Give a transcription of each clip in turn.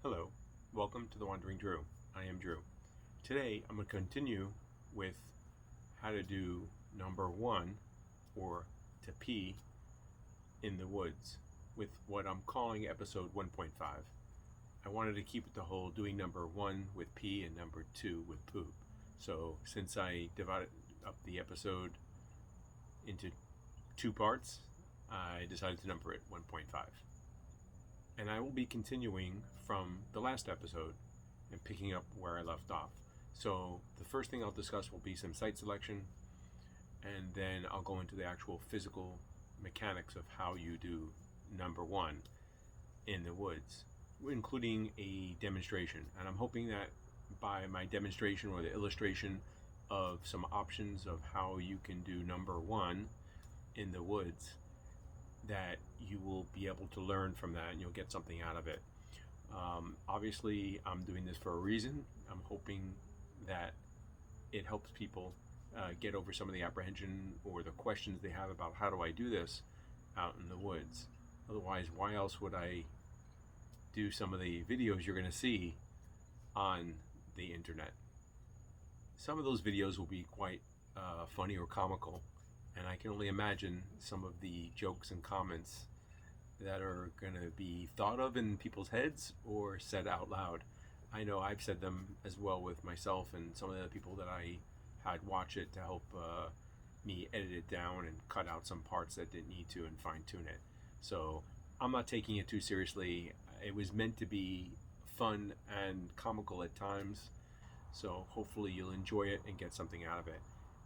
Hello, welcome to The Wandering Drew. I am Drew. Today I'm going to continue with how to do number 1, or to pee in the woods, with what I'm calling episode 1.5. I wanted to keep it the whole doing number 1 with pee and number 2 with poop. So since I divided up the episode into 2 parts, I decided to number it 1.5. And I will be continuing from the last episode and picking up where I left off. So the first thing I'll discuss will be some site selection, and then I'll go into the actual physical mechanics of how you do number 1 in the woods, including a demonstration. And I'm hoping that by my demonstration or the illustration of some options of how you can do number 1 in the woods, that you will be able to learn from that and you'll get something out of it. Obviously, I'm doing this for a reason. I'm hoping that it helps people get over some of the apprehension or the questions they have about how do I do this out in the woods. Otherwise, why else would I do some of the videos you're going to see on the internet? Some of those videos will be quite funny or comical, and I can only imagine some of the jokes and comments that are going to be thought of in people's heads or said out loud. I know I've said them as well with myself and some of the people that I had watch it to help me edit it down and cut out some parts that didn't need to and fine tune it. So I'm not taking it too seriously. It was meant to be fun and comical at times. So hopefully you'll enjoy it and get something out of it.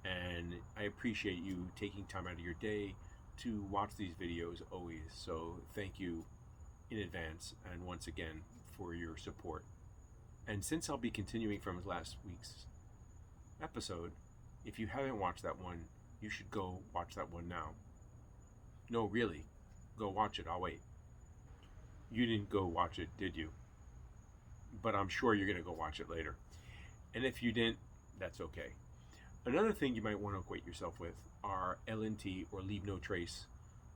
And I appreciate you taking time out of your day to watch these videos always. So thank you in advance and once again for your support. And since I'll be continuing from last week's episode, if you haven't watched that one, you should go watch that one now. No, really, go watch it. I'll wait. You didn't go watch it, did you? But I'm sure you're going to go watch it later. And if you didn't, that's okay. Another thing you might want to acquaint yourself with are LNT, or leave no trace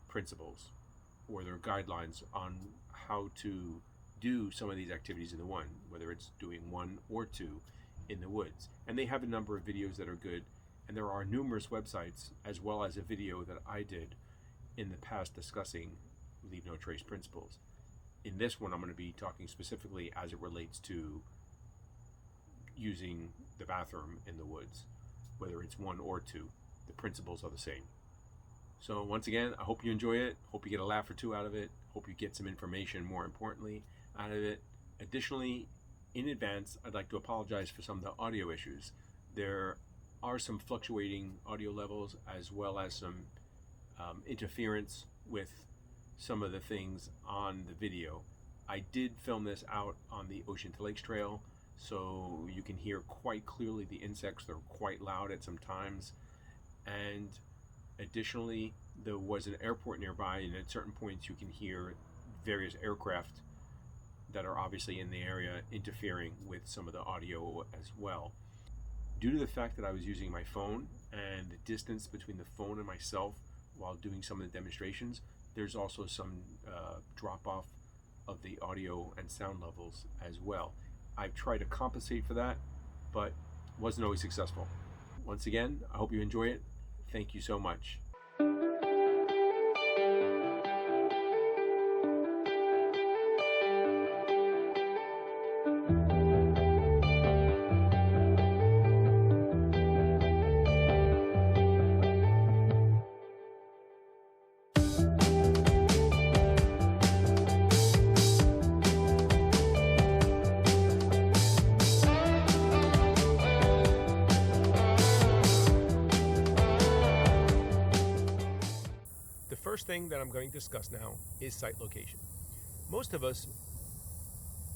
principles, or their guidelines on how to do some of these activities in the one, whether it's doing 1 or 2 in the woods. And they have a number of videos that are good, and there are numerous websites, as well as a video that I did in the past discussing leave no trace principles. In this one, I'm going to be talking specifically as it relates to using the bathroom in the woods. Whether it's 1 or 2, the principles are the same. So once again, I hope you enjoy it. Hope you get a laugh or 2 out of it. Hope you get some information, more importantly, out of it. Additionally, in advance, I'd like to apologize for some of the audio issues. There are some fluctuating audio levels, as well as some interference with some of the things on the video. I did film this out on the Ocean to Lakes Trail, so you can hear quite clearly the insects. They're quite loud at some times. And additionally, there was an airport nearby, and at certain points you can hear various aircraft that are obviously in the area interfering with some of the audio as well. Due to the fact that I was using my phone and the distance between the phone and myself while doing some of the demonstrations, there's also some drop off of the audio and sound levels as well. I've tried to compensate for that, but wasn't always successful. Once again, I hope you enjoy it. Thank you so much. First thing that I'm going to discuss now is site location. Most of us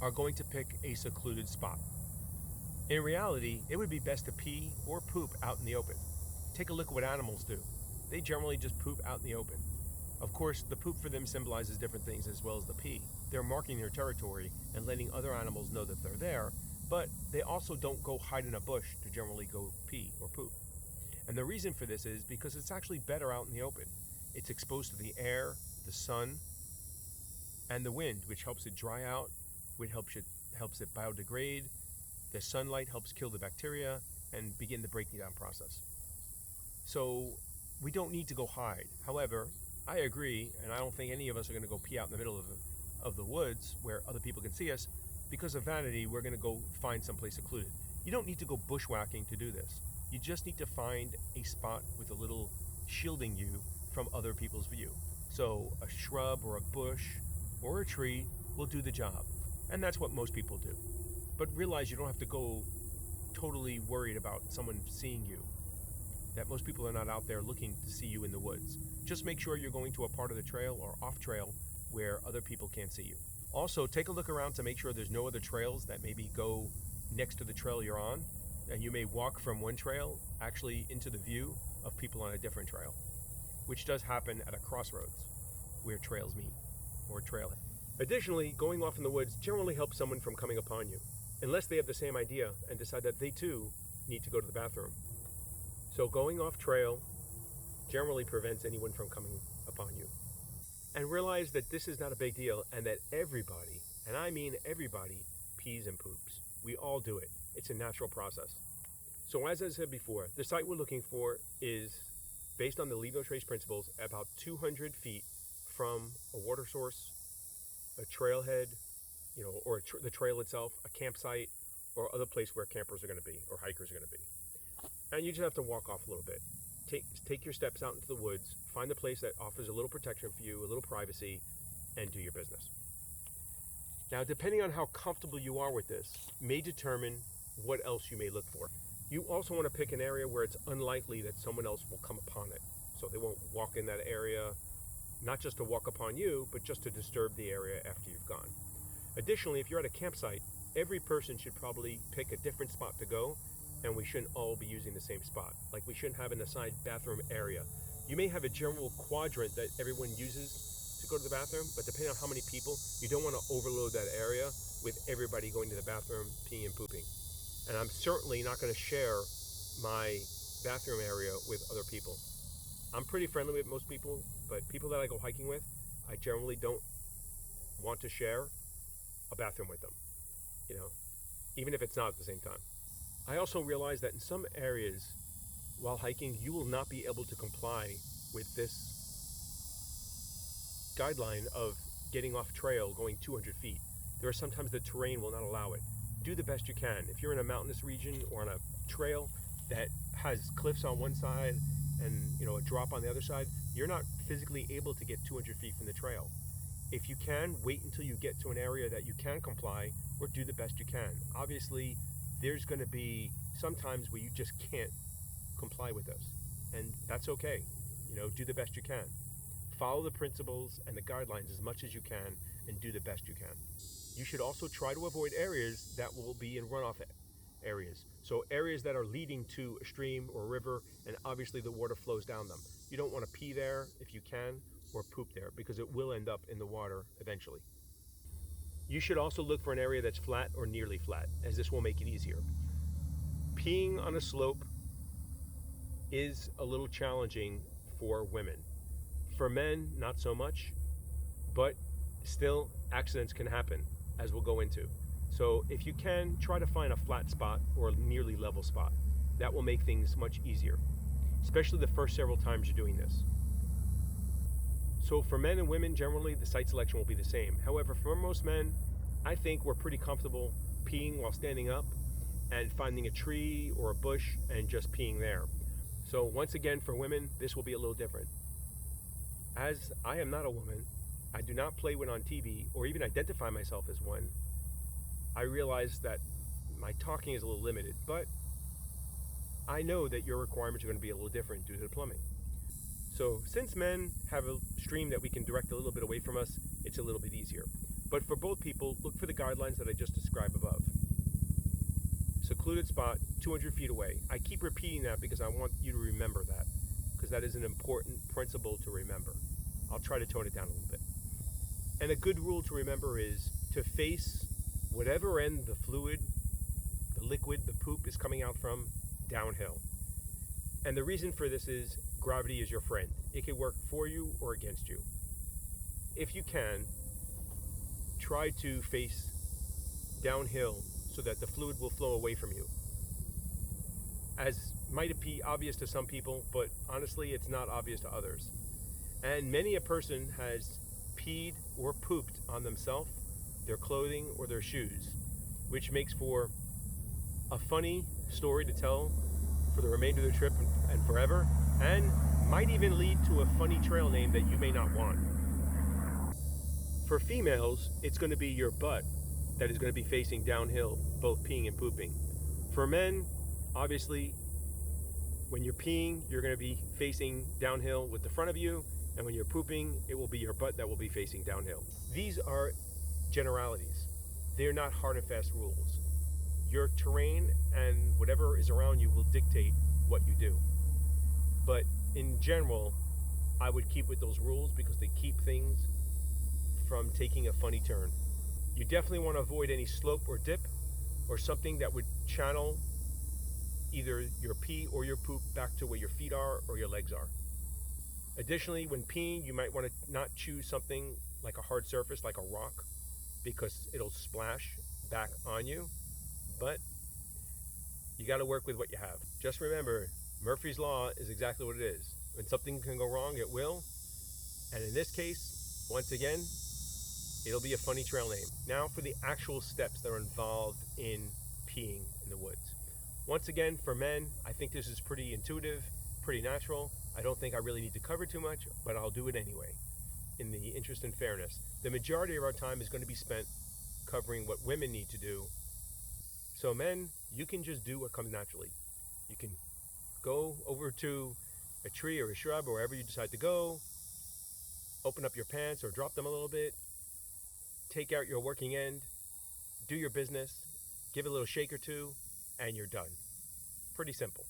are going to pick a secluded spot. In reality, it would be best to pee or poop out in the open. Take a look at what animals do. They generally just poop out in the open. Of course, the poop for them symbolizes different things as well as the pee. They're marking their territory and letting other animals know that they're there, but they also don't go hide in a bush to generally go pee or poop. And the reason for this is because it's actually better out in the open. It's exposed to the air, the sun, and the wind, which helps it dry out which helps it biodegrade. The sunlight helps kill the bacteria and begin the breaking down process. So we don't need to go hide. However, I agree, and I don't think any of us are going to go pee out in the middle of the woods where other people can see us. Because of vanity, we're going to go find someplace secluded. You don't need to go bushwhacking to do this. You just need to find a spot with a little shielding you from other people's view. So a shrub or a bush or a tree will do the job. And that's what most people do. But realize you don't have to go totally worried about someone seeing you. That most people are not out there looking to see you in the woods. Just make sure you're going to a part of the trail or off trail where other people can't see you. Also, take a look around to make sure there's no other trails that maybe go next to the trail you're on. And you may walk from one trail actually into the view of people on a different trail, which does happen at a crossroads where trails meet or trailhead. Additionally, going off in the woods generally helps someone from coming upon you, unless they have the same idea and decide that they too need to go to the bathroom. So going off trail generally prevents anyone from coming upon you. And realize that this is not a big deal and that everybody, and I mean everybody, pees and poops. We all do it. It's a natural process. So as I said before, the site we're looking for is based on the Leave No Trace principles about 200 feet from a water source, a trailhead, or the trail itself, a campsite, or other place where campers are going to be or hikers are going to be. And you just have to walk off a little bit. Take your steps out into the woods, find a place that offers a little protection for you, a little privacy, and do your business. Now, depending on how comfortable you are with this, may determine what else you may look for. You also want to pick an area where it's unlikely that someone else will come upon it. So they won't walk in that area, not just to walk upon you, but just to disturb the area after you've gone. Additionally, if you're at a campsite, every person should probably pick a different spot to go, and we shouldn't all be using the same spot. Like we shouldn't have an assigned bathroom area. You may have a general quadrant that everyone uses to go to the bathroom, but depending on how many people, you don't want to overload that area with everybody going to the bathroom, peeing and pooping. And I'm certainly not going to share my bathroom area with other people. I'm pretty friendly with most people, but people that I go hiking with, I generally don't want to share a bathroom with them, even if it's not at the same time. I also realize that in some areas, while hiking, you will not be able to comply with this guideline of getting off trail going 200 feet. There are sometimes the terrain will not allow it. Do the best you can. If you're in a mountainous region or on a trail that has cliffs on one side and a drop on the other side, you're not physically able to get 200 feet from the trail. If you can, wait until you get to an area that you can comply, or do the best you can. Obviously, there's going to be some times where you just can't comply with this, and that's okay. Do the best you can. Follow the principles and the guidelines as much as you can, and do the best you can. You should also try to avoid areas that will be in runoff areas. So areas that are leading to a stream or a river, and obviously the water flows down them. You don't want to pee there if you can, or poop there, because it will end up in the water eventually. You should also look for an area that's flat or nearly flat, as this will make it easier. Peeing on a slope is a little challenging for women. For men, not so much, but still accidents can happen, as we'll go into. So if you can, try to find a flat spot or a nearly level spot. That will make things much easier, especially the first several times you're doing this. So for men and women, generally, the site selection will be the same. However, for most men, I think we're pretty comfortable peeing while standing up and finding a tree or a bush and just peeing there. So once again, for women, this will be a little different. As I am not a woman, I do not play one on TV or even identify myself as one. I realize that my talking is a little limited, but I know that your requirements are going to be a little different due to the plumbing. So since men have a stream that we can direct a little bit away from us, it's a little bit easier. But for both people, look for the guidelines that I just described above. Secluded spot, 200 feet away. I keep repeating that because I want you to remember that, because that is an important principle to remember. I'll try to tone it down a little bit. And a good rule to remember is to face whatever end the fluid, the liquid, the poop is coming out from downhill. And the reason for this is gravity is your friend. It can work for you or against you. If you can, try to face downhill so that the fluid will flow away from you. As might be obvious to some people, but honestly it's not obvious to others. And many a person has peed or pooped on themselves, their clothing, or their shoes, which makes for a funny story to tell for the remainder of the trip and forever, and might even lead to a funny trail name that you may not want. For females, it's going to be your butt that is going to be facing downhill, both peeing and pooping. For men, obviously, when you're peeing, you're going to be facing downhill with the front of you, and when you're pooping, it will be your butt that will be facing downhill. These are generalities. They're not hard and fast rules. Your terrain and whatever is around you will dictate what you do. But in general, I would keep with those rules because they keep things from taking a funny turn. You definitely want to avoid any slope or dip or something that would channel either your pee or your poop back to where your feet are or your legs are. Additionally, when peeing, you might want to not choose something like a hard surface, like a rock, because it'll splash back on you. But you got to work with what you have. Just remember, Murphy's Law is exactly what it is. When something can go wrong, it will. And in this case, once again, it'll be a funny trail name. Now for the actual steps that are involved in peeing in the woods. Once again, for men, I think this is pretty intuitive, pretty natural. I don't think I really need to cover too much, but I'll do it anyway, in the interest and fairness. The majority of our time is going to be spent covering what women need to do. So men, you can just do what comes naturally. You can go over to a tree or a shrub or wherever you decide to go, open up your pants or drop them a little bit, take out your working end, do your business, give it a little shake or two, and you're done. Pretty simple.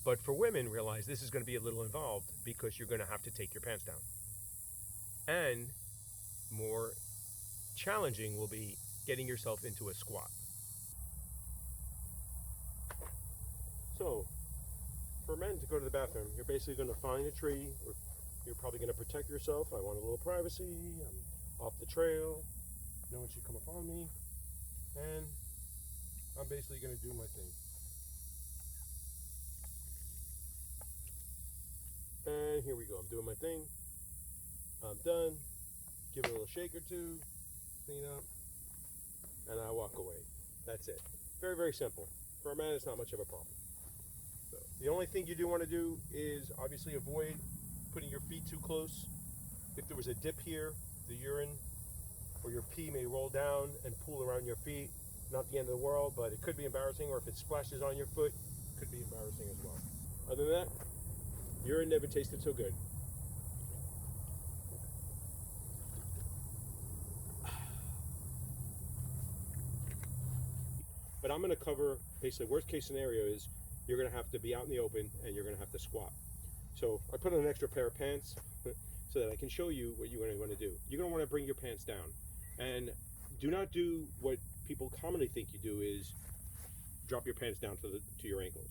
But for women, realize this is going to be a little involved because you're going to have to take your pants down. And more challenging will be getting yourself into a squat. So, for men to go to the bathroom, you're basically going to find a tree, or you're probably going to protect yourself. I want a little privacy, I'm off the trail, no one should come upon me, and I'm basically going to do my thing. And here we go, I'm doing my thing, I'm done, give it a little shake or two, clean up, and I walk away. That's it. Very, very simple. For a man, it's not much of a problem. So, the only thing you do want to do is obviously avoid putting your feet too close. If there was a dip here, the urine or your pee may roll down and pool around your feet. Not the end of the world, but it could be embarrassing, or if it splashes on your foot, it could be embarrassing as well. Other than that, urine never tasted so good. But I'm going to cover, basically, worst case scenario is you're going to have to be out in the open and you're going to have to squat. So I put on an extra pair of pants so that I can show you what you're going to want to do. You're going to want to bring your pants down. And do not do what people commonly think you do, is drop your pants down to your ankles.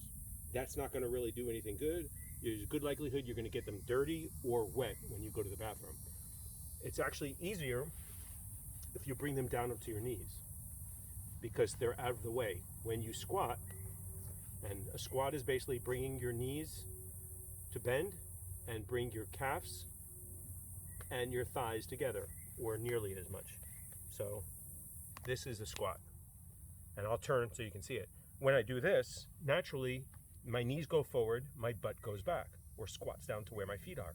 That's not going to really do anything good. There's a good likelihood you're going to get them dirty or wet when you go to the bathroom. It's actually easier if you bring them down up to your knees, because they're out of the way. When you squat, and a squat is basically bringing your knees to bend and bring your calves and your thighs together, or nearly as much. So this is a squat, and I'll turn so you can see it. When I do this, naturally my knees go forward, my butt goes back, or squats down to where my feet are,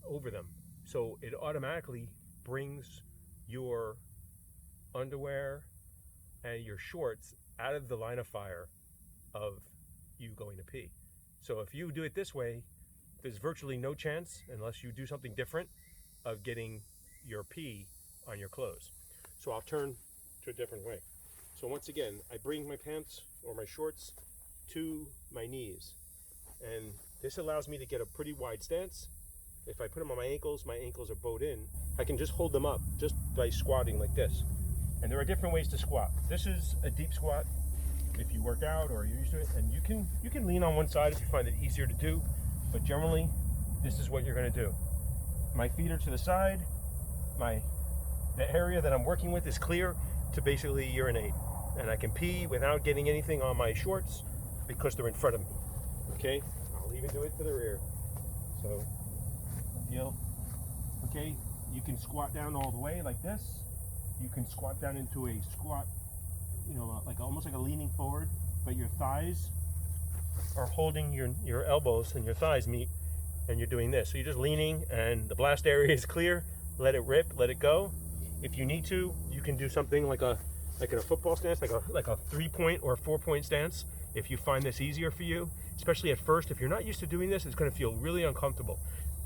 over them. So it automatically brings your underwear and your shorts out of the line of fire of you going to pee. So if you do it this way, there's virtually no chance, unless you do something different, of getting your pee on your clothes. So I'll turn to a different way. So once again, I bring my pants or my shorts to my knees, and this allows me to get a pretty wide stance. If I put them on my ankles are bowed in. I can just hold them up just by squatting like this. And there are different ways to squat. This is a deep squat if you work out or you're used to it, and you can lean on one side if you find it easier to do, but generally this is what you're going to do. My feet are to the side, the area that I'm working with is clear, to basically urinate. And I can pee without getting anything on my shorts because they're in front of me. Okay? I'll even do it to the rear. So, feel. Okay? You can squat down all the way like this. You can squat down into a squat, like almost like a leaning forward, but your thighs are holding your elbows and your thighs meet, and you're doing this. So you're just leaning and the blast area is clear. Let it rip, let it go. If you need to, you can do something like in a football stance, like a 3-point or 4-point stance. If you find this easier for you, especially at first, if you're not used to doing this, it's going to feel really uncomfortable.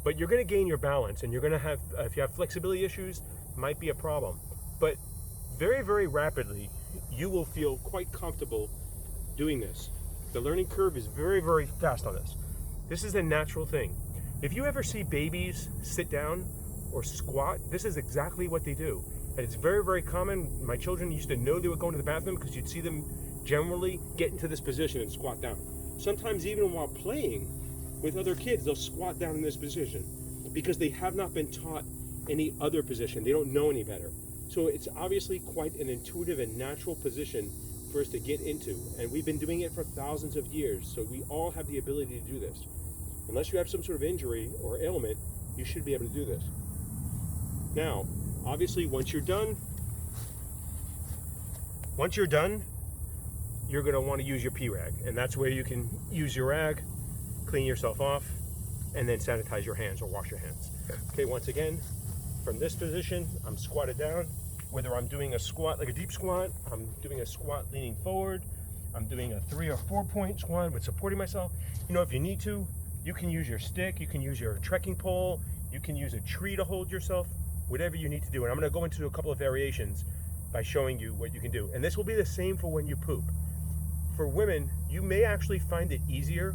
But you're going to gain your balance, and you're going to have, if you have flexibility issues, it might be a problem. But very, very rapidly, you will feel quite comfortable doing this. The learning curve is very, very fast on this. This is a natural thing. If you ever see babies sit down or squat, this is exactly what they do. And it's very, very common. My children used to know they were going to the bathroom because you'd see them generally get into this position and squat down. Sometimes even while playing with other kids, they'll squat down in this position because they have not been taught any other position. They don't know any better. So it's obviously quite an intuitive and natural position for us to get into. And we've been doing it for thousands of years. So we all have the ability to do this. Unless you have some sort of injury or ailment, you should be able to do this. Now, obviously, once you're done, you're going to want to use your pee rag. And that's where you can use your rag, clean yourself off, and then sanitize your hands or wash your hands. Okay, once again, from this position, I'm squatted down. Whether I'm doing a squat like a deep squat, I'm doing a squat leaning forward, I'm doing a 3 or 4-point squat with supporting myself. If you need to, you can use your stick, you can use your trekking pole, you can use a tree to hold yourself, whatever you need to do. And I'm going to go into a couple of variations by showing you what you can do. And this will be the same for when you poop. For women, you may actually find it easier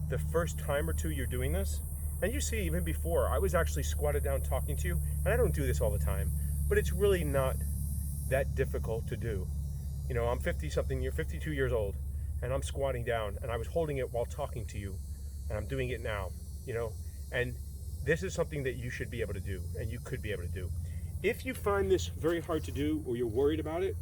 the first time or two you're doing this. And you see, even before, I was actually squatted down talking to you, and I don't do this all the time, but it's really not that difficult to do. I'm 50-something, you're 52 years old, and I'm squatting down, and I was holding it while talking to you, and I'm doing it now, and this is something that you should be able to do, and you could be able to do. If you find this very hard to do, or you're worried about it,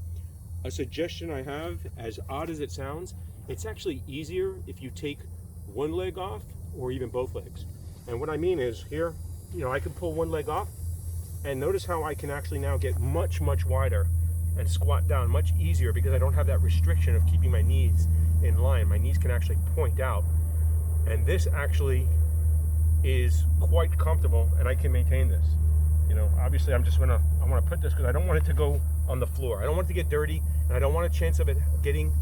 a suggestion I have, as odd as it sounds, it's actually easier if you take one leg off, or even both legs. And what I mean is, here, I can pull one leg off, and notice how I can actually now get much, much wider and squat down much easier because I don't have that restriction of keeping my knees in line. My knees can actually point out. And this actually is quite comfortable, and I can maintain this. Obviously I want to put this because I don't want it to go on the floor. I don't want it to get dirty, and I don't want a chance of it getting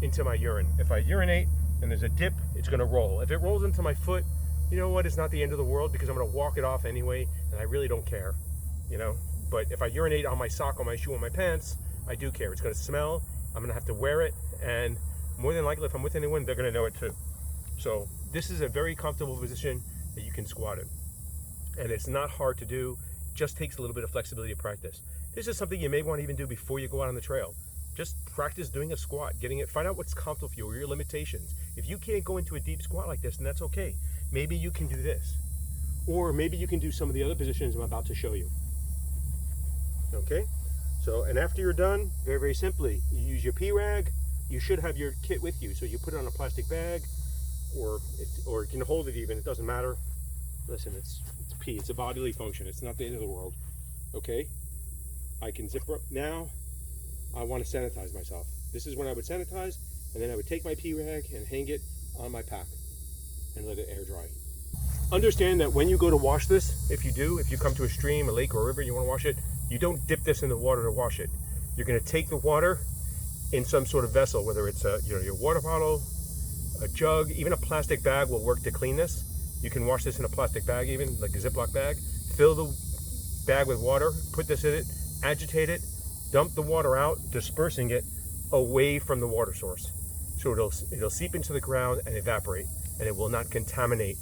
into my urine. If I urinate and there's a dip, it's going to roll. If it rolls into my foot, you know what? It's not the end of the world because I'm going to walk it off anyway, and I really don't care. But if I urinate on my sock, on my shoe, on my pants, I do care. It's going to smell. I'm going to have to wear it, and more than likely, if I'm with anyone, they're going to know it too. So this is a very comfortable position that you can squat in, and it's not hard to do. Just takes a little bit of flexibility to practice. This is something you may want to even do before you go out on the trail. Just practice doing a squat, find out what's comfortable for you or your limitations. If you can't go into a deep squat like this, then that's okay. Maybe you can do this, or maybe you can do some of the other positions I'm about to show you. Okay, and after you're done, very, very simply, you use your pee rag. You should have your kit with you, so you put it on a plastic bag, or you can hold it even. It doesn't matter. Listen, it's pee. It's a bodily function. It's not the end of the world. Okay, I can zip up now. I want to sanitize myself. This is when I would sanitize, and then I would take my pee rag and hang it on my pack and let it air dry. Understand that when you go to wash this, if you come to a stream, a lake, or a river, you want to wash it, you don't dip this in the water to wash it. You're going to take the water in some sort of vessel, whether it's your water bottle, a jug, even a plastic bag will work to clean this. You can wash this in a plastic bag, even like a Ziploc bag. Fill the bag with water, put this in it, agitate it, dump the water out, dispersing it away from the water source. So it'll seep into the ground and evaporate, and it will not contaminate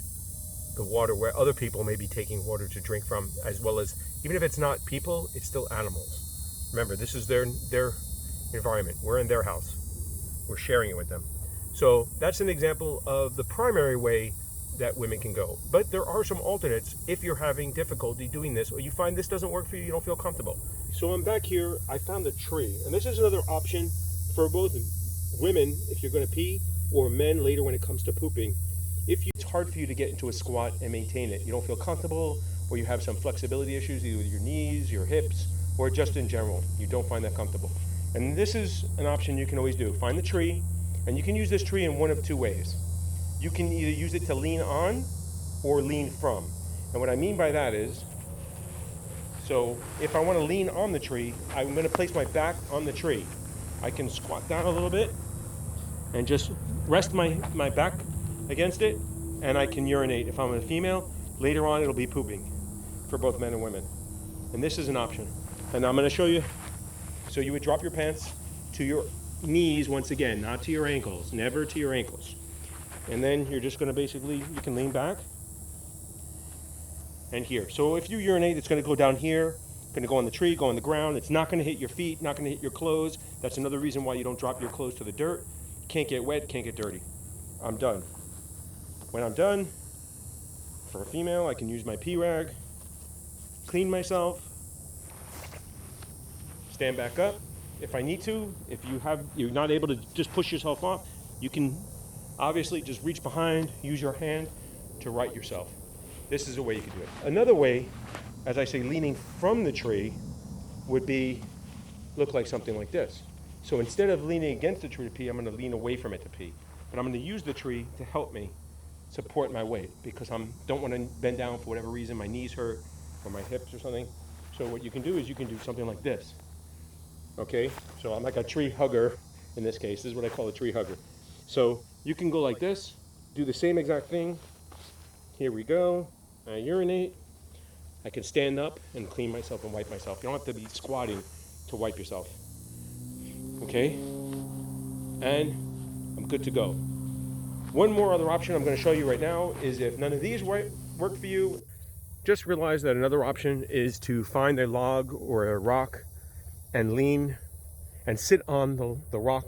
the water where other people may be taking water to drink from, as well as, even if it's not people, it's still animals. Remember, this is their environment. We're in their house. We're sharing it with them. So that's an example of the primary way that women can go. But there are some alternates if you're having difficulty doing this, or you find this doesn't work for you, you don't feel comfortable. so I'm back here. I found a tree, and this is another option for both women if you're going to pee, or men later when it comes to pooping. If it's hard for you to get into a squat and maintain it, you don't feel comfortable, or you have some flexibility issues either with your knees, your hips, or just in general, you don't find that comfortable. And this is an option you can always do. Find the tree, and you can use this tree in one of two ways. You can either use it to lean on or lean from. And what I mean by that is, so if I want to lean on the tree, I'm going to place my back on the tree. I can squat down a little bit and just rest my back against it, and I can urinate. If I'm a female, later on it'll be pooping for both men and women. And this is an option. And I'm going to show you. So you would drop your pants to your knees once again, not to your ankles, never to your ankles. And then you're just going to basically, you can lean back and here. So if you urinate, it's going to go down here, going to go on the tree, go on the ground. It's not going to hit your feet, not going to hit your clothes. That's another reason why you don't drop your clothes to the dirt. Can't get wet, can't get dirty. I'm done. When I'm done, for a female, I can use my pee rag, clean myself, stand back up if I need to. If you're not able to just push yourself off, you can obviously just reach behind, use your hand to right yourself. This is a way you can do it. Another way, as I say, leaning from the tree would look like something like this. So instead of leaning against the tree to pee, I'm going to lean away from it to pee. But I'm going to use the tree to help me support my weight because I don't want to bend down for whatever reason. My knees hurt or my hips or something. So what you can do is you can do something like this. Okay, so I'm like a tree hugger in this case. This is what I call a tree hugger. So you can go like this, do the same exact thing. Here we go. I urinate. I can stand up and clean myself and wipe myself. You don't have to be squatting to wipe yourself. Okay? And I'm good to go. One more other option I'm going to show you right now is if none of these work for you, just realize that another option is to find a log or a rock and lean and sit on the rock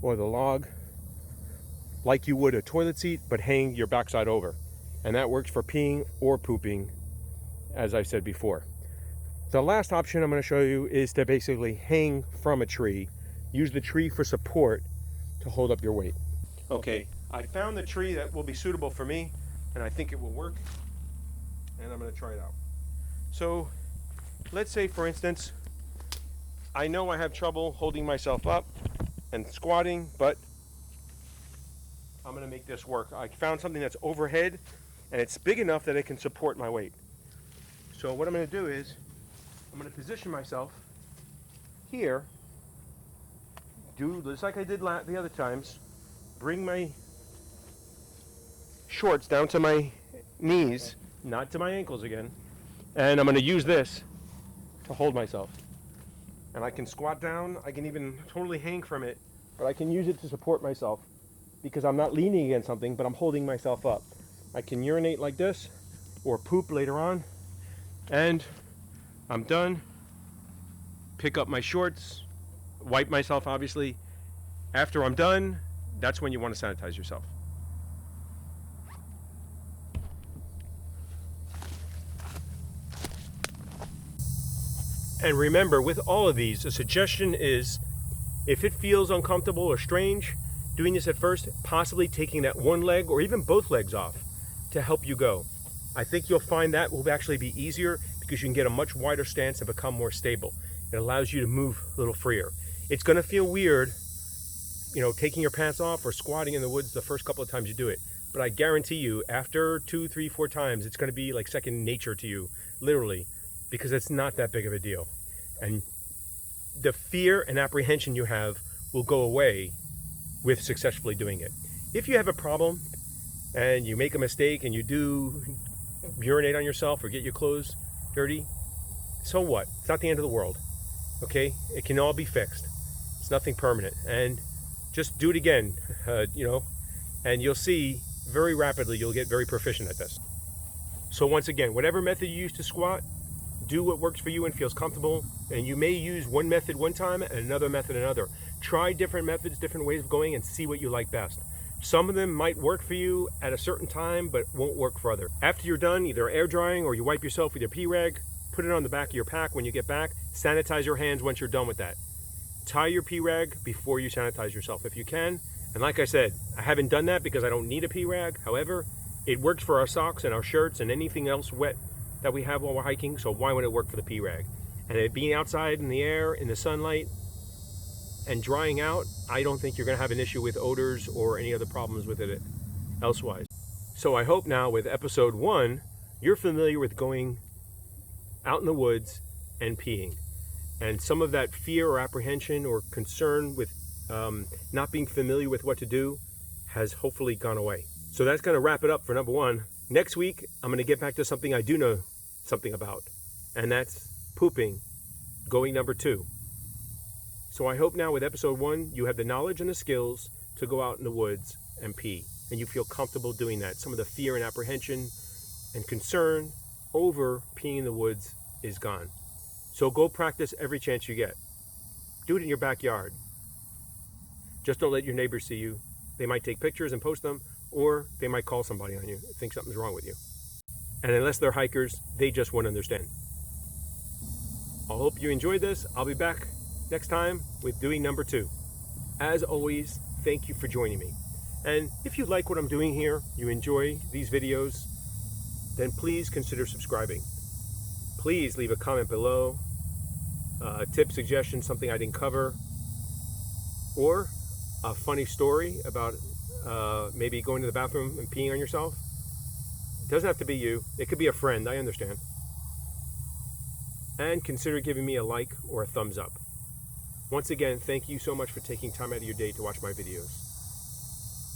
or the log like you would a toilet seat, but hang your backside over. And that works for peeing or pooping, as I said before. The last option I'm going to show you is to basically hang from a tree. Use the tree for support to hold up your weight. Okay, I found the tree that will be suitable for me, and I think it will work, and I'm going to try it out. So let's say, for instance, I know I have trouble holding myself up and squatting, but I'm going to make this work. I found something that's overhead, and it's big enough that it can support my weight. So what I'm going to do is I'm going to position myself here, do just like I did the other times, bring my shorts down to my knees, not to my ankles again, and I'm going to use this to hold myself. And I can squat down, I can even totally hang from it, but I can use it to support myself because I'm not leaning against something, but I'm holding myself up. I can urinate like this or poop later on, and I'm done. Pick up my shorts, wipe myself obviously. After I'm done, that's when you want to sanitize yourself. And remember, with all of these, the suggestion is if it feels uncomfortable or strange, doing this at first, possibly taking that one leg or even both legs off to help you go. I think you'll find that will actually be easier because you can get a much wider stance and become more stable. It allows you to move a little freer. It's going to feel weird, taking your pants off or squatting in the woods the first couple of times you do it. But I guarantee you, after 2, 3, 4 times, it's going to be like second nature to you, literally, because it's not that big of a deal. And the fear and apprehension you have will go away with successfully doing it. If you have a problem and you make a mistake and you do urinate on yourself or get your clothes dirty, so what? It's not the end of the world, okay? It can all be fixed. It's nothing permanent. And just do it again, and you'll see very rapidly you'll get very proficient at this. So once again, whatever method you use to squat, do what works for you and feels comfortable. And you may use one method one time and another method another. Try different methods, different ways of going, and see what you like best. Some of them might work for you at a certain time, but won't work for others. After you're done, either air drying or you wipe yourself with your pee rag, put put it on the back of your pack when you get back. Sanitize your hands once you're done with that. Tie your pee rag before you sanitize yourself if you can. And like I said, I haven't done that because I don't need a pee rag. However, it works for our socks and our shirts and anything else wet that we have while we're hiking, so why would it work for the pee rag? And it being outside in the air, in the sunlight, and drying out, I don't think you're going to have an issue with odors or any other problems with it elsewise. So I hope now with episode 1, you're familiar with going out in the woods and peeing. And some of that fear or apprehension or concern with not being familiar with what to do has hopefully gone away. So that's going to wrap it up for number 1. Next week, I'm going to get back to something I do know something about, and that's pooping, going number 2. So I hope now with episode 1, you have the knowledge and the skills to go out in the woods and pee, and you feel comfortable doing that. Some of the fear and apprehension and concern over peeing in the woods is gone. So go practice every chance you get. Do it in your backyard. Just don't let your neighbors see you. They might take pictures and post them, or they might call somebody on you, think something's wrong with you. And unless they're hikers, they just won't understand. I hope you enjoyed this. I'll be back next time with doing number 2. As always, thank you for joining me. And if you like what I'm doing here, you enjoy these videos, then please consider subscribing. Please leave a comment below, tip, suggestion, something I didn't cover, or a funny story about maybe going to the bathroom and peeing on yourself. It doesn't have to be you. It could be a friend, I understand. And consider giving me a like or a thumbs up. Once again, thank you so much for taking time out of your day to watch my videos.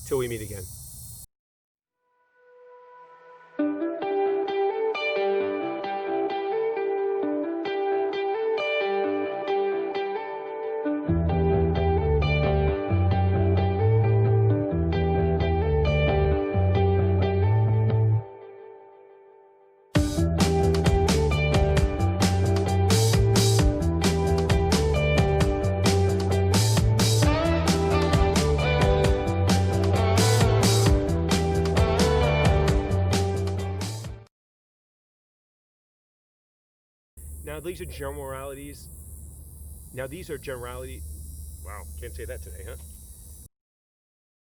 Till we meet again. Now these are generalities. Wow, can't say that today, huh?